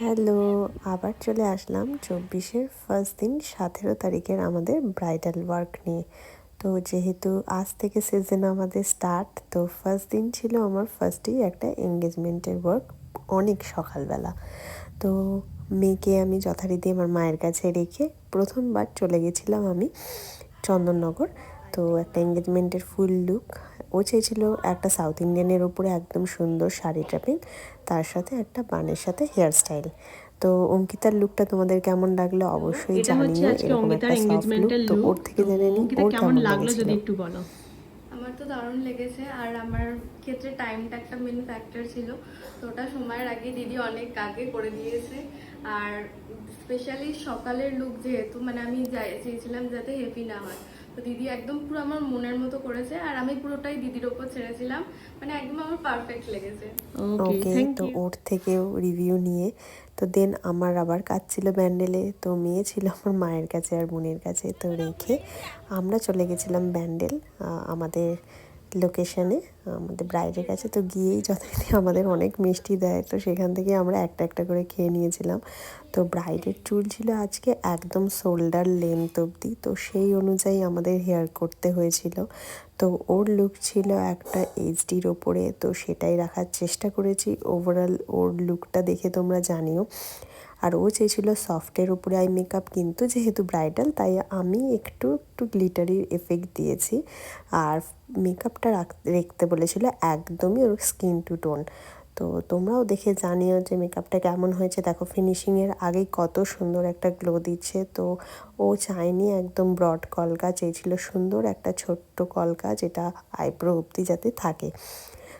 Hello, আবার চলে আসলাম 24-এর first দিন 17 তারিখের আমাদের ব্রাইডাল ওয়ার্ক নিয়ে। তো যেহেতু আজ থেকে সিজন আমাদের স্টার্ট, তো ফার্স্ট দিন ছিল আমার ফার্স্টেই একটা এঙ্গেজমেন্টের ওয়ার্ক অনেক সকালবেলা। তো মেয়েকে আমি যথারীতি আমার মায়ের কাছে রেখে প্রথমবার চলে গেছিলাম আমি চন্দননগর। তো একটা এঙ্গেজমেন্টের ফুল লুক, ও চেয়েছিল একটা সাউথ ইন্ডিয়ানের উপরে একদম সুন্দর শাড়ি ট্র্যাপিং, তার সাথে একটা বানের সাথে হেয়ার স্টাইল। তো অঙ্কিতার লুকটা তোমাদের কেমন লাগলো অবশ্যই এটা হচ্ছে জানিও। আজকে এরকম অঙ্কিতার একটা সফট লুক, এঙ্গেজমেন্টের তো লুক। ওর থেকে তো জেনে নিই অঙ্কিতা ওর কেমন কেমন লাগলো লেগেছিল। যদি একটু বলো। আমার তো দারুণ লেগেছে, আর আমার ক্ষেত্রে টাইমটা একটা মেন ফ্যাক্টর ছিল। তো ওটা সময়ের আগে দিদি অনেক আগে করে দিয়েছে। আর স্পেশালি সকালের লুক যেহেতু মানে আমি চেয়েছিলাম যাতে হেভি না হয়, তো দিদি একদম পুরো আমার মনের মতো করেছে, আর আমি পুরোটাই দিদির ওপর ছেড়েছিলাম। মানে একদম আমার পারফেক্ট লেগেছে। ওকে, ওকে, থ্যাংক তো ইউ। ওর থেকেও রিভিউ নিয়ে তো দেন আমার আবার কাজ ছিল ব্যান্ডেলে। তো মেয়ে ছিল আমার মায়ের কাছে আর বোনের কাছে, তো রেখে আমরা চলে গেছিলাম ব্যান্ডেল আমাদের লোকেশানে, আমাদের ব্রাইডের কাছে। তো গিয়েই যথারীতি আমাদের অনেক মিষ্টি দেয়, তো সেখান থেকে আমরা একটা একটা করে খেয়ে নিয়েছিলাম। তো ব্রাইডের চুল ছিল আজকে একদম শোল্ডার লেন্থ অবধি, তো সেই অনুযায়ী আমাদের হেয়ার করতে হয়েছিল। তো ওর লুক ছিল একটা এইচডির ওপরে, তো সেটাই রাখার চেষ্টা করেছি। ওভারঅল ওর লুকটা দেখে তোমরা জানিও। আর ও চেয়েছিল সফটের উপরে আই মেকআপ, কিন্তু যেহেতু ব্রাইডাল তাই আমি একটু একটু গ্লিটারির এফেক্ট দিয়েছি। আর মেকআপটা রাখতে বলেছিল একদমই ওর স্কিন টু টোন। তো তোমরাও দেখে জানিও যে মেকআপটা কেমন হয়েছে। দেখো ফিনিশিংয়ের আগেই কত সুন্দর একটা গ্লো দিচ্ছে। তো ও চায়নি একদম ব্রড কলকা, চেয়েছিল সুন্দর একটা ছোট্ট কলকা যেটা আইব্রো অবধি যাতে থাকে।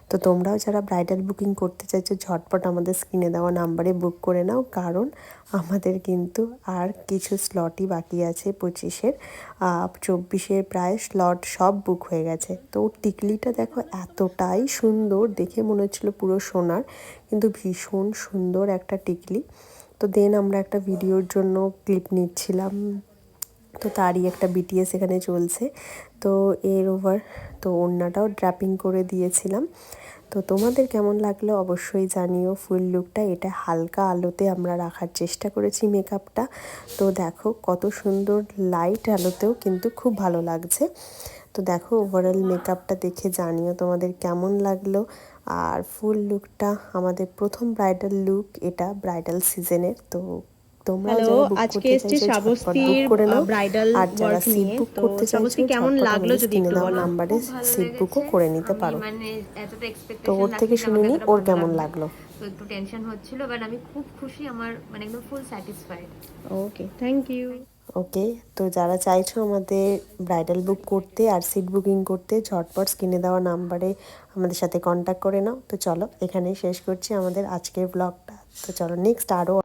তো তোমরাও যারা ব্রাইডাল বুকিং করতে চাইছো ঝটপট আমাদের স্ক্রিনে দেওয়া নাম্বারে বুক করে নাও, কারণ আমাদের কিন্তু আর কিছু স্লটই বাকি আছে 25-এর। 24-এর প্রায় স্লট সব বুক হয়ে গেছে। তো টিকলিটা দেখো এতটাই সুন্দর, দেখে মনে হচ্ছিলো পুরো সোনার, কিন্তু ভীষণ সুন্দর একটা টিকলি। তো দেন আমরা একটা ভিডিওর জন্য ক্লিপ নিচ্ছিলাম, তো তারই একটা বিটিএস এখানে চলছে। তো এর ওভার তো ওড়নাটাও ড্র্যাপিং করে দিয়েছিলাম। তো তোমাদের কেমন লাগলো অবশ্যই জানিও ফুল লুকটা। এটা হালকা আলোতে আমরা রাখার চেষ্টা করেছি মেকআপটা। তো দেখো কত সুন্দর লাইট আলোতেও কিন্তু খুব ভালো লাগছে। তো দেখো ওভারঅল মেকআপটা দেখে জানিও তোমাদের কেমন লাগলো। আর ফুল লুকটা আমাদের প্রথম ব্রাইডাল লুক, এটা ব্রাইডাল সিজনের। তো তোমরাও হ্যালো, যারা বুক আজকে করতে এসছি চাইছো ঝটপট বুক শ্রাবস্তীর করে নাও। ব্রাইডাল আর যারা ওয়ার্ক সিট নিয়ে। বুক তো করতে চাইছো শ্রাবস্তী কেমন ঝটপট লাগলো আমাদের যদি স্ক্রিনে একটু দেওয়া বলো। আমার নাম্বারে খুব ভালো সিট বুকও লেগেছে। করে নিতে আমি পারো। মানে এতটা তো এক্সপেকটেশন ওর থেকে রাখিনি যে শুনে আমাকে নিই এতটা ওর ভালো কেমন লাগবে। লাগলো। তো একটু টেনশন হচ্ছিল, বাট আমি খুব খুশি, আমার মানে একদম full satisfied. Okay, thank you. Okay, তো যারা চাইছো আমাদের ব্রাইডাল বুক করতে আর সিট বুকিং করতে ঝটপট স্ক্রিনে দেওয়া নাম্বারে আমাদের সাথে কন্ট্যাক্ট করে নাও। তো চলো এখানেই শেষ করছি আমাদের আজকের ব্লগটা। তো চলো নেক্সট আরও